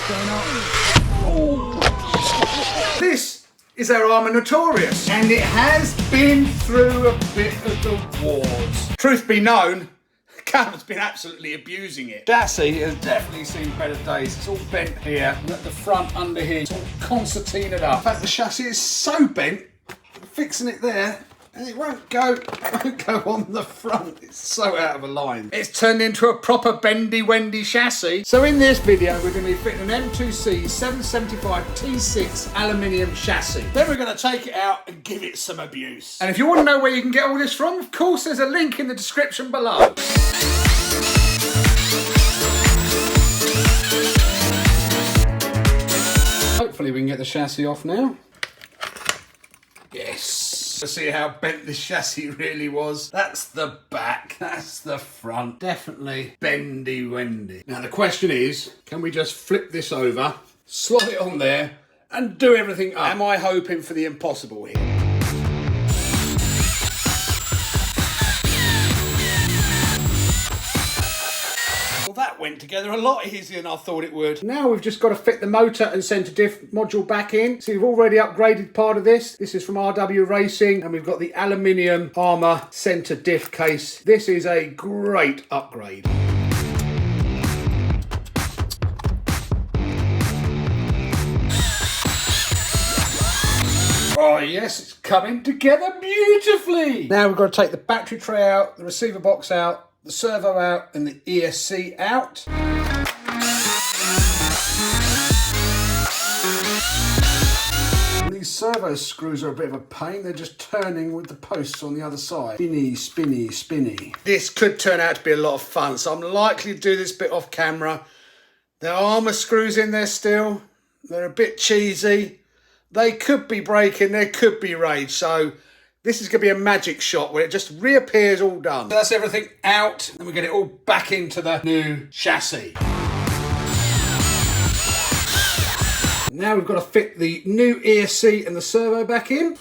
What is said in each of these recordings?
What's going on? Oh. This is our Arrma Notorious, and it has been through a bit of the wars. Truth be known, Callum's been absolutely abusing it. Chassis has definitely seen better days. It's all bent here, and at the front under here, it's all concertinaed up. In fact, the chassis is so bent, I'm fixing it there, and it won't go on the front. It's so out of line. It's turned into a proper bendy-wendy chassis. So in this video, we're going to be fitting an M2C 775 T6 aluminium chassis. Then we're going to take it out and give it some abuse. And if you want to know where you can get all this from, of course, there's a link in the description below. Hopefully we can get the chassis off now. Yes. To see how bent this chassis really was. That's the back, that's the front. Definitely bendy-wendy. Now the question is, can we just flip this over, slot it on there, and do everything up? Am I hoping for the impossible here? That went together a lot easier than I thought it would. Now we've just got to fit the motor and centre diff module back in. So we've already upgraded part of this. This is from RW Racing, and we've got the aluminium Arrma centre diff case. This is a great upgrade. Oh yes, it's coming together beautifully. Now we've got to take the battery tray out, the receiver box out, the servo out, and the ESC out. These servo screws are a bit of a pain. They're just turning with the posts on the other side. Spinny, spinny, spinny. This could turn out to be a lot of fun, so I'm likely to do this bit off camera. There are Arrma screws in there still. They're a bit cheesy. They could be breaking, there could be rage, so this is going to be a magic shot where it just reappears all done. So that's everything out, and we get it all back into the new chassis. Now we've got to fit the new ESC and the servo back in.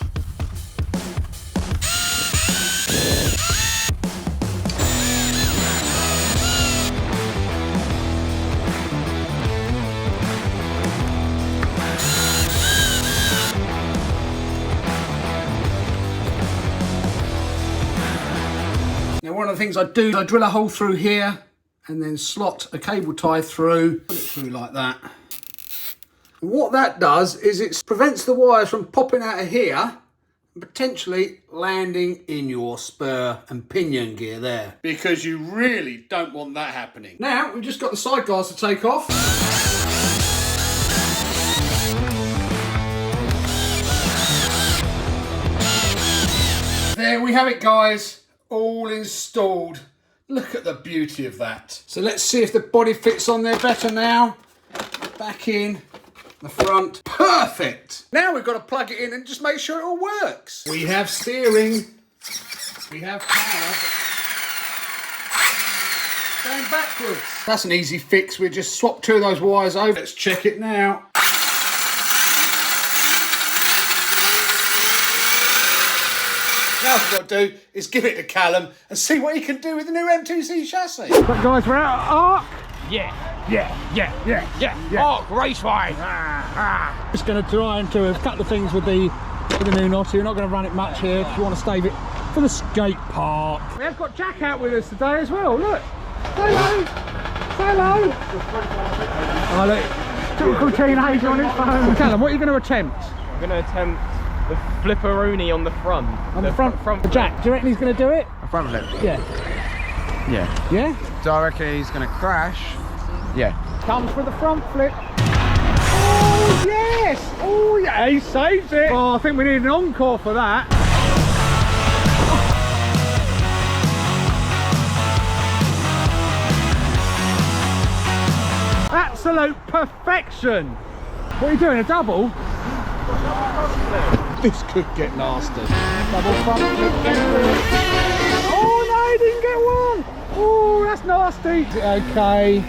One of the things I do is I drill a hole through here and then slot a cable tie through, put it through like that. And what that does is it prevents the wires from popping out of here and potentially landing in your spur and pinion gear there, because you really don't want that happening. Now we've just got the side guards to take off. There we have it, guys. All installed. Look at the beauty of that. So let's see if the body fits on there better now. Back in, the front. Perfect. Now we've got to plug it in and just make sure it all works. We have steering. We have power. Going backwards. That's an easy fix. We just swap two of those wires over. Let's check it now. Now what we've got to do is give it to Callum and see what he can do with the new M2C chassis. But guys, we're out at Arc. Yeah. Arc Raceway. Just going to try and do a couple of things with the new Notti. We're not going to run it much here. If you want to save it for the skate park. We have got Jack out with us today as well. Look. Say hello. Say hello. Oh look, typical teenager on his phone. Callum, what are you going to attempt? I'm going to attempt the flipperoonie on the front. On the front Jack, do you reckon he's going to do it? A front flip? Yeah. Do I reckon he's going to crash? Yeah. Comes for the front flip. Oh yes! Oh yeah, he saves it. Oh, I think we need an encore for that. Absolute perfection. What are you doing, a double? This could get nasty. Double front flip. Oh no, he didn't get one. Oh, that's nasty. Is it okay?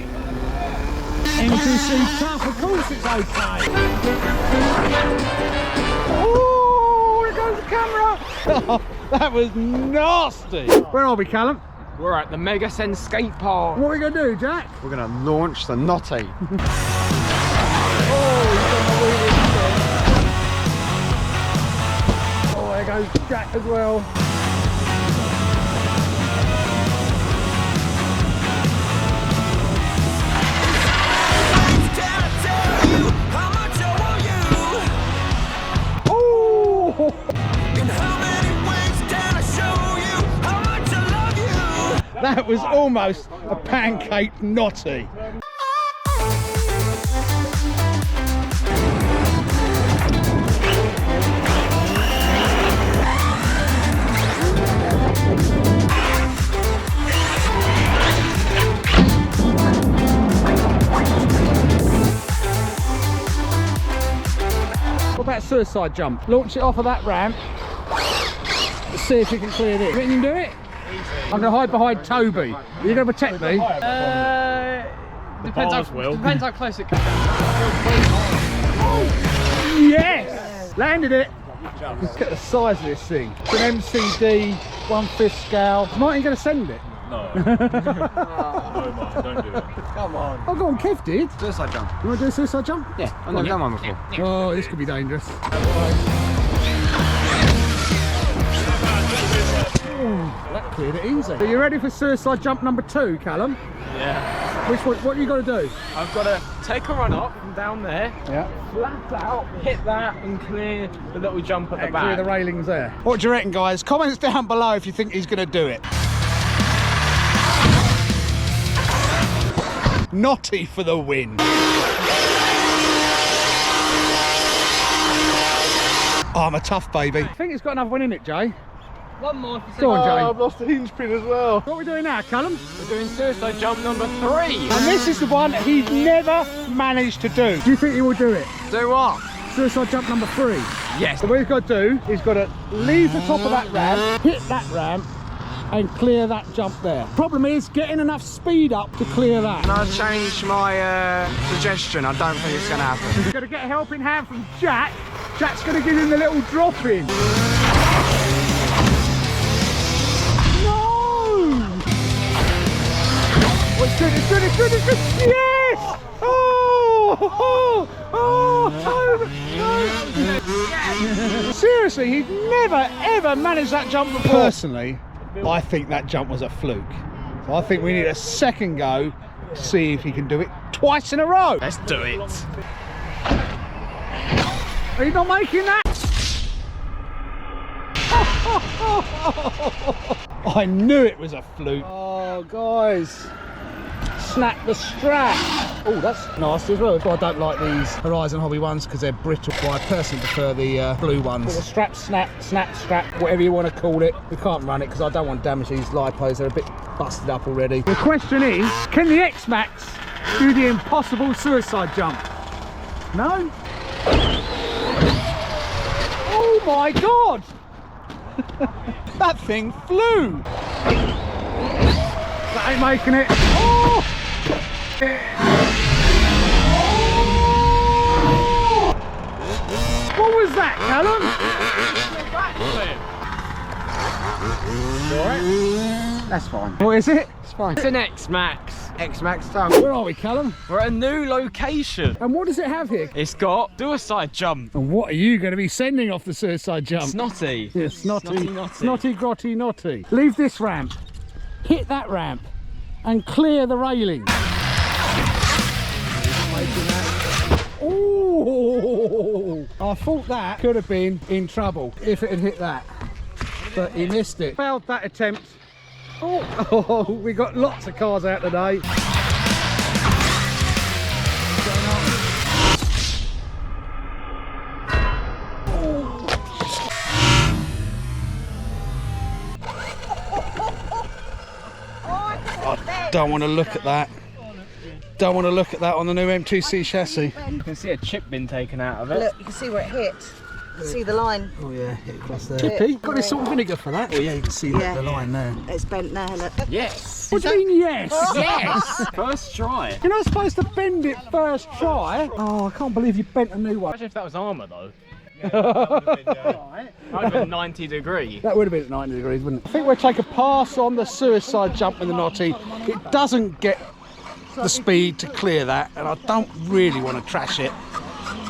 M2C tough, of course it's okay. Oh, here goes the camera. That was nasty. Where are we, Callum? We're at the Mega Sen skate park. What are we going to do, Jack? We're going to launch the Notti. goes Jack as well. That was almost a pancake notty. What about suicide jump? Launch it off of that ramp. Let's see if you can clear this. You think you can do it? I'm going to hide behind Toby. Are you going to protect me? Depends how close it comes. Yes! Landed it. Look at the size of this thing. It's an MCD 1/5 scale. Is Martin going to send it? No. No, Martin, don't do it. Come on. Oh, go on, Kev did. Suicide jump. You want to do a suicide jump? Yeah, I've never done one before. Oh, this could be dangerous. That cleared it easy. Are you ready for suicide jump number 2, Callum? Yeah. Which one? What you got to do? I've got to take a run up from down there, Yeah. flat out, hit that and clear the little jump at the back. Clear the railings there. What do you reckon, guys? Comments down below if you think he's going to do it. Notty for the win. Oh, I'm a tough baby. I think it's got enough win in it, Jay. One more. Go on, Jay. I've lost the hinge pin as well. What are we doing now, Callum? We're doing suicide jump number 3. And this is the one he's never managed to do. Do you think he will do it? Do what? Suicide jump number 3. Yes. So what he's got to do, he's got to leave the top of that ramp, hit that ramp, and clear that jump there. Problem is getting enough speed up to clear that. Can I change my suggestion? I don't think it's going to happen. He's going to get a helping hand from Jack. Jack's going to give him the little drop in. Oh, it's good, it's good, it's good, it's good. Yes! Seriously, he'd never ever managed that jump before. Personally, I think that jump was a fluke. So I think we need a second go to see if he can do it twice in a row. Let's do it. Are you not making that? I knew it was a fluke. Oh, guys. Snap the strap. Oh, that's nasty as well. I don't like these Horizon Hobby ones because they're brittle. Well, I personally prefer the blue ones. The strap, snap, strap, whatever you want to call it. We can't run it because I don't want to damage these lipos. They're a bit busted up already. The question is, can the X-Max do the impossible suicide jump? No? Oh my God! That thing flew! That ain't making it. Oh! What was that, Callum? Alright? That's fine. What is it? It's fine. It's an X-Max. X-Max tongue. Where are we, Callum? We're at a new location. And what does it have here? It's got suicide jump. And what are you going to be sending off the suicide jump? Snotty. Yeah, snotty, Snotty. snotty, grotty, naughty. Leave this ramp, hit that ramp, and clear the railing. Oh! I thought that could have been in trouble if it had hit that, but he missed it. Failed that attempt. Oh, we got lots of cars out today. I don't want to look at that. Don't want to look at that on the new M2C chassis. You can see a chip been taken out of it. Look, you can see where it hit. You can see the line. Oh yeah, hit across there. Chippy, got any salt and vinegar for that? Oh yeah, you can see Yeah. the line there. It's bent now, look. Yes. What do you mean yes? Yes. First try. You're not supposed to bend it first try. Oh, I can't believe you bent a new one. Imagine if that was Arrma though. I'd have been 90 degree. That would have been at 90 degrees, wouldn't it? I think we'll take a pass on the suicide jump with the Notty. It doesn't get the speed to clear that, and I don't really want to trash it.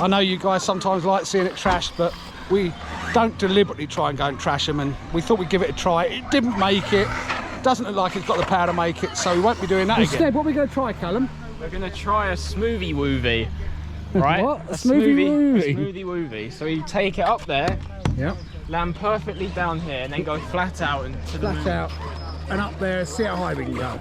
I know you guys sometimes like seeing it trashed, but we don't deliberately try and go and trash them, and we thought we'd give it a try. It didn't make it. Doesn't look like it's got the power to make it, so we won't be doing that Instead, again. what are we going to try, Callum? We're going to try a smoothie woovie. Right? What? A smoothie woovie? A smoothie woovie. So you take it up there, Yep. land perfectly down here, and then go flat out and to the Flat moon. out and up there, see how high we can go.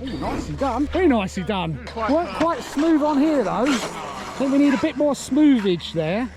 Oh, nicely done. Very nicely done. Weren't quite smooth on here though. I think we need a bit more smoothage there.